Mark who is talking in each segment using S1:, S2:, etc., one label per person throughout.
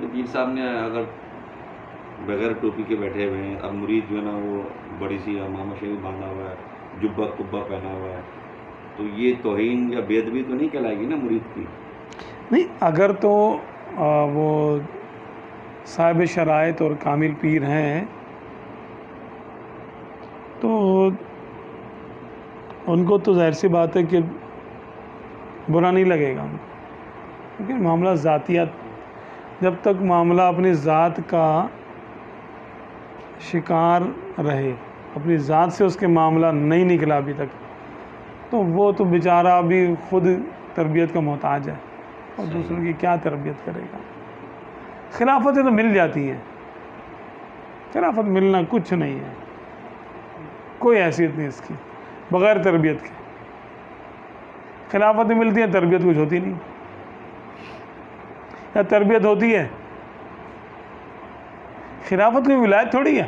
S1: پیر صاحب نے اگر بغیر ٹوپی کے بیٹھے ہوئے ہیں، اب مرید جو ہے نا وہ بڑی سی امامہ شریف باندھا ہوا ہے، جبہ قبہ پہنا ہوا ہے، تو یہ توہین یا بے ادبی تو نہیں کہلائے گی نا مرید کی؟
S2: نہیں، اگر تو وہ صاحب شرائط اور کامل پیر ہیں تو ان کو تو ظاہر سی بات ہے کہ برا نہیں لگے گا، کیونکہ معاملہ ذاتیات، جب تک معاملہ اپنی ذات کا شکار رہے، اپنی ذات سے اس کے معاملہ نہیں نکلا ابھی تک، تو وہ تو بیچارہ بھی خود تربیت کا محتاج ہے اور دوسروں کی کیا تربیت کرے گا۔ خلافتیں تو مل جاتی ہیں، خلافت ملنا کچھ نہیں ہے، کوئی حیثیت نہیں اس کی بغیر تربیت کے۔ خلافتیں ملتی ہیں، تربیت کچھ ہوتی نہیں، یا تربیت ہوتی ہے۔ خلافت کوئی ولایت تھوڑی ہے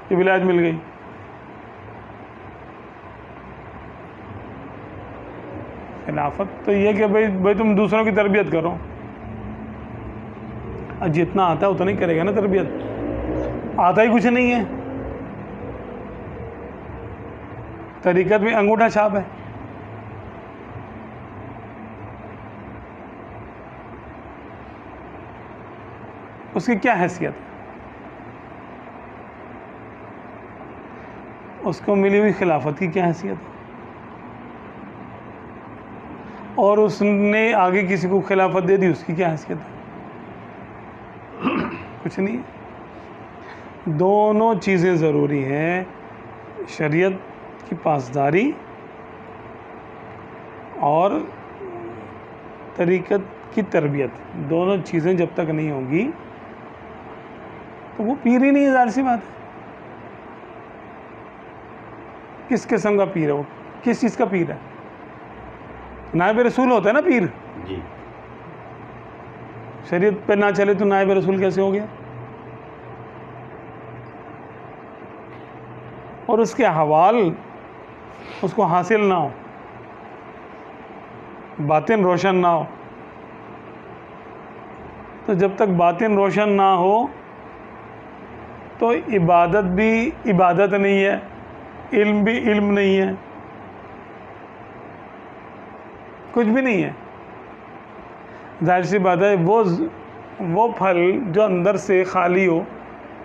S2: کہ ولایت مل گئی۔ خلافت تو یہ کہ بھائی تم دوسروں کی تربیت کرو، اور جتنا آتا ہے اتنا ہی کرے گا نا تربیت، آتا ہی کچھ نہیں ہے۔ طریقت میں انگوٹھا چھاپ ہے، اس کی کیا حیثیت ہے؟ اس کو ملی ہوئی خلافت کی کیا حیثیت ہے؟ اور اس نے آگے کسی کو خلافت دے دی، اس کی کیا حیثیت ہے؟ کچھ نہیں ہے۔ دونوں چیزیں ضروری ہیں، شریعت کی پاسداری اور طریقت کی تربیت، دونوں چیزیں جب تک نہیں ہوں گی تو وہ پیر ہی نہیں ہے، ظاہر سی بات ہے۔ کس قسم کا پیر ہے وہ؟ کس چیز کا پیر ہے؟ نائب رسول ہوتا ہے نا پیر۔
S1: جی،
S2: شریعت پہ نہ چلے تو نائب رسول کیسے ہو گیا؟ اور اس کے احوال اس کو حاصل نہ ہو، باطن روشن نہ ہو، تو جب تک باطن روشن نہ ہو تو عبادت بھی عبادت نہیں ہے، علم بھی علم نہیں ہے، کچھ بھی نہیں ہے۔ ظاہر سی بات ہے، وہ پھل جو اندر سے خالی ہو،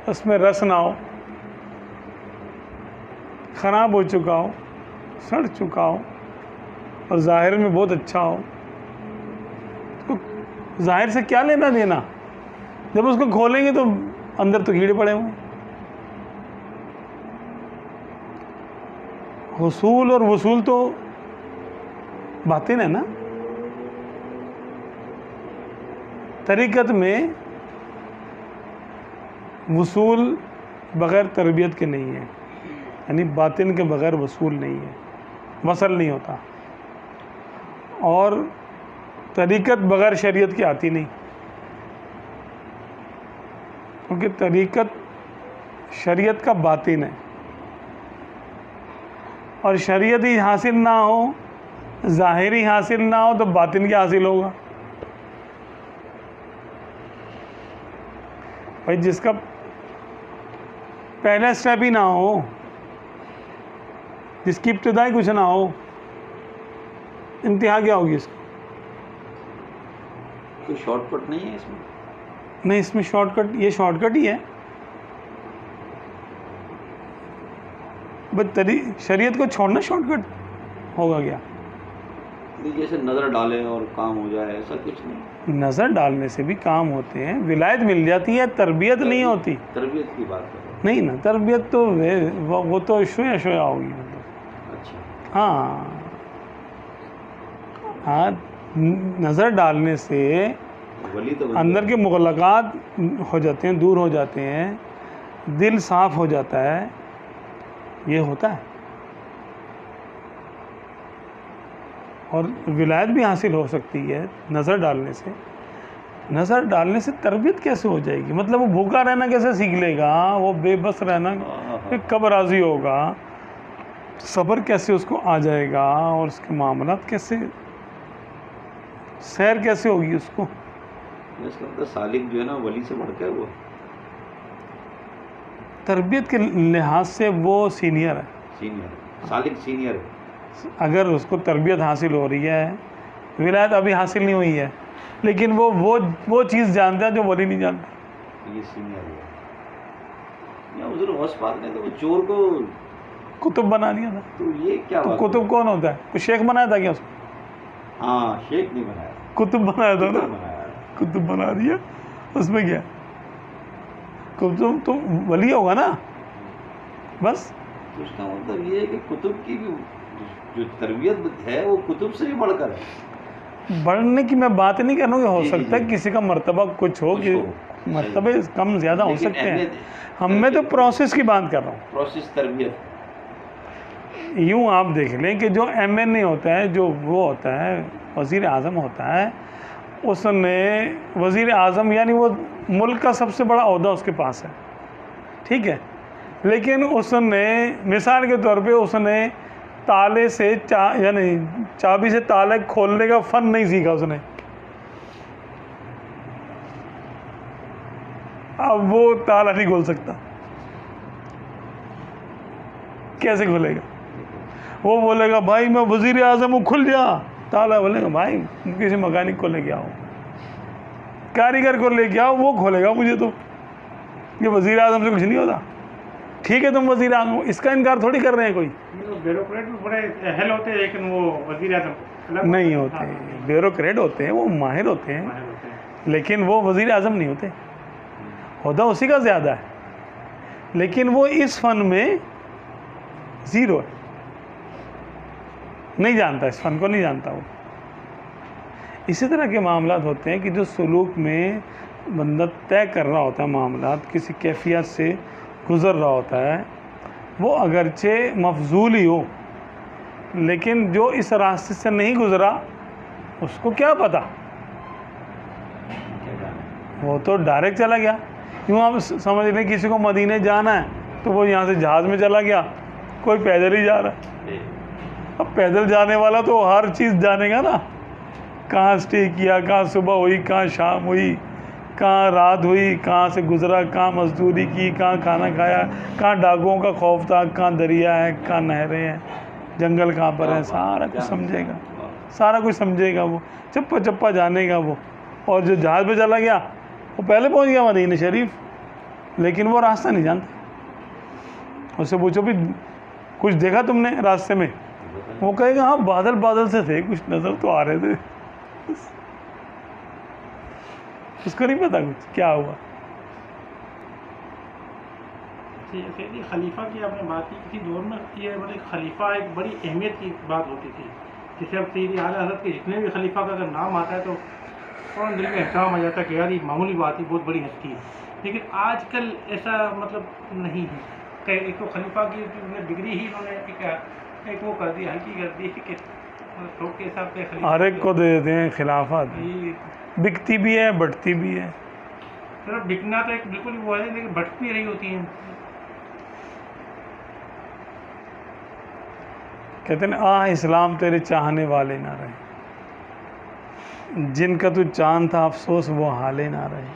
S2: اس میں رس نہ ہو، خراب ہو چکا ہو، سڑ چکا ہو، اور ظاہر میں بہت اچھا ہو، تو ظاہر سے کیا لینا دینا؟ جب اس کو کھولیں گے تو اندر تو کیڑے پڑے ہوئے۔ حصول اور وصول تو باطن ہے نا۔ طریقت میں وصول بغیر تربیت کے نہیں ہے، یعنی باطن کے بغیر وصول نہیں ہے، وصل نہیں ہوتا، اور طریقت بغیر شریعت کی آتی نہیں، کیونکہ طریقت شریعت کا باطن ہے، اور شریعت ہی حاصل نہ ہو، ظاہری حاصل نہ ہو تو باطن کیا حاصل ہوگا؟ بھائی جس کا پہلا سٹیپ ہی نہ ہو، جس کی ابتدائی کچھ نہ ہو، انتہا کیا ہوگی اس کی؟
S1: کوئی شارٹ کٹ نہیں ہے اس میں؟
S2: نہیں، اس میں شارٹ کٹ، یہ شارٹ کٹ ہی ہے۔ بس شریعت کو چھوڑنا شارٹ کٹ ہوگا کیا؟
S1: جیسے نظر ڈالیں اور کام ہو جائے، ایسا کچھ نہیں۔
S2: نظر ڈالنے سے بھی کام ہوتے ہیں، ولایت مل جاتی ہے، تربیت نہیں ہوتی۔
S1: تربیت کی بات کر رہے
S2: نہیں نا، تربیت تو وہ تو شویا شویا ہوگی۔
S1: ہیں۔ اچھا،
S2: ہاں، نظر ڈالنے سے
S1: ولی تو بن
S2: اندر کے مغلقات ہو جاتے ہیں، دور ہو جاتے ہیں، دل صاف ہو جاتا ہے، یہ ہوتا ہے۔ اور ولایت بھی حاصل ہو سکتی ہے نظر ڈالنے سے۔ نظر ڈالنے سے تربیت کیسے ہو جائے گی؟ مطلب وہ بھوکا رہنا کیسے سیکھ لے گا؟ وہ بے بس رہنا کہ کب راضی ہوگا؟ صبر کیسے اس کو آ جائے گا؟ اور اس کے معاملات کیسے، سیر کیسے ہوگی اس کو؟
S1: اس کا مطلب سالک جو ہے نا ولی سے بڑھ کے وہ
S2: تربیت کے لحاظ سے وہ سینئر ہے.
S1: سینئر سالک سینئر ہے.
S2: اگر اس کو تربیت حاصل ہو رہی ہے، ولایت ابھی حاصل نہیں ہوئی ہے، لیکن وہ چیز جانتا ہے جو ولی نہیں جانتا.
S1: یہ سینئر ہے. یا حضور غوث پاک نے تو وہ چور کو
S2: کتب بنا دیا تھا.
S1: تو یہ کیا
S2: تو
S1: بات
S2: کتب کون ہوتا ہے؟ کوئی شیخ بنایا تھا کیا اس کو؟
S1: ہاں شیخ نہیں بنایا،
S2: کتب بنایا تھا نا.
S1: کتب بنایا.
S2: کتب بنا دیا، اس میں کیا کتب تو ولی ہوگا نا بس.
S1: تو اس کا مطلب یہ ہے کہ کتب کی جو تربیت ہے وہ کتب سے بھی بڑھ کر ہے.
S2: بڑھنے کی میں بات نہیں کر رہا ہوں کہ ہو
S1: جی،
S2: سکتا ہے
S1: جی.
S2: کسی کا مرتبہ کچھ ہو، کہ مرتبے کم زیادہ ہو
S1: لیکن
S2: سکتے ہیں.
S1: اہمیت
S2: ہم میں تو پروسیس کی بات کر رہا ہوں.
S1: پروسیس تربیت.
S2: یوں آپ دیکھ لیں کہ جو ایم این اے ہوتا ہے، جو وہ ہوتا ہے وزیر اعظم ہوتا ہے، اس نے وزیر اعظم یعنی وہ ملک کا سب سے بڑا عہدہ اس کے پاس ہے، ٹھیک ہے، لیکن اس نے مثال کے طور پہ اس نے تالے سے یعنی چابی سے تالے کھولنے کا فن نہیں سیکھا اس نے. اب وہ تالا نہیں کھول سکتا، کیسے کھولے گا؟ وہ بولے گا بھائی میں وزیر اعظم ہوں، کھل جا. تالا بولے گا بھائی کسی مکینک کو لے کے آؤ، کاریگر کو لے کے آؤ، وہ کھولے گا. مجھے تو یہ وزیر اعظم سے کچھ نہیں ہوتا. ٹھیک ہے تم وزیر اعظم ہو، اس کا انکار تھوڑی کر رہے ہیں کوئی.
S3: بیوروکریٹ بھی بڑے اہل ہوتے ہیں لیکن وہ وزیر اعظم
S2: نہیں ہوتے، بیوروکریٹ ہوتے ہیں، وہ ماہر ہوتے ہیں، لیکن وہ وزیر اعظم نہیں ہوتے. عہدہ اسی کا زیادہ ہے، لیکن وہ اس فن میں زیرو ہے، نہیں جانتا، اس فن کو نہیں جانتا وہ. اسی طرح کے معاملات ہوتے ہیں کہ جو سلوک میں بندہ طے کر رہا ہوتا ہے معاملات، کسی کیفیت سے گزر رہا ہوتا ہے، وہ اگرچہ مفضول ہی ہو، لیکن جو اس راستے سے نہیں گزرا اس کو کیا پتا، وہ تو ڈائریکٹ چلا گیا. یوں آپ سمجھ لیں کسی کو مدینے جانا ہے تو وہ یہاں سے جہاز میں چلا گیا، کوئی پیدل ہی جا رہا ہے. اب پیدل جانے والا تو ہر چیز جانے گا نا، کہاں سٹے کیا، کہاں صبح ہوئی، کہاں شام ہوئی، کہاں رات ہوئی، کہاں سے گزرا، کہاں مزدوری کی، کہاں کھانا کھایا، کہاں ڈاکوؤں کا خوف تھا، کہاں دریا ہے، کہاں نہریں ہیں، جنگل کہاں پر ہے، سارا کچھ سمجھے گا، سارا کچھ سمجھے گا. وہ چپا چپا جانے گا وہ. اور جو جہاز پہ چلا گیا وہ پہلے پہنچ گیا مدینہ شریف، لیکن وہ راستہ نہیں جانتا. اس سے پوچھو بھی کچھ دیکھا تم نے راستے میں؟ وہ کہے گا ہاں بادل بادل سے تھے، کچھ نظر تو آ رہے تھے. اس کو نہیں پتا کچھ کیا ہوا.
S3: سیدی خلیفہ کی آپ نے بات کی، کسی دور میں یہ مطلب خلیفہ ایک بڑی اہمیت کی بات ہوتی تھی. جیسے اب سیدی اعلیٰ حضرت کے جتنے بھی خلیفہ کا اگر نام آتا ہے تو فوراً دل میں احترام آ جاتا ہے کہ یار یہ معمولی بات ہے، بہت بڑی ہستی ہے. لیکن آج کل ایسا مطلب نہیں ہے کہ ایک تو خلیفہ کی ڈگری ہی انہوں نے ایک وہ کر دی، ہلکی کر دی کہ کے حساب سے
S2: ہر ایک کو دے دیتے ہیں خلافت، بکتی بھی ہے بٹتی بھی ہے.
S3: صرف بکنا تو ایک بالکل وہ ہے، لیکن بٹ بھی رہی ہوتی ہیں.
S2: کہتے ہیں اسلام تیرے چاہنے والے نہ رہے، جن کا تو چاند تھا افسوس وہ حالے نہ رہے.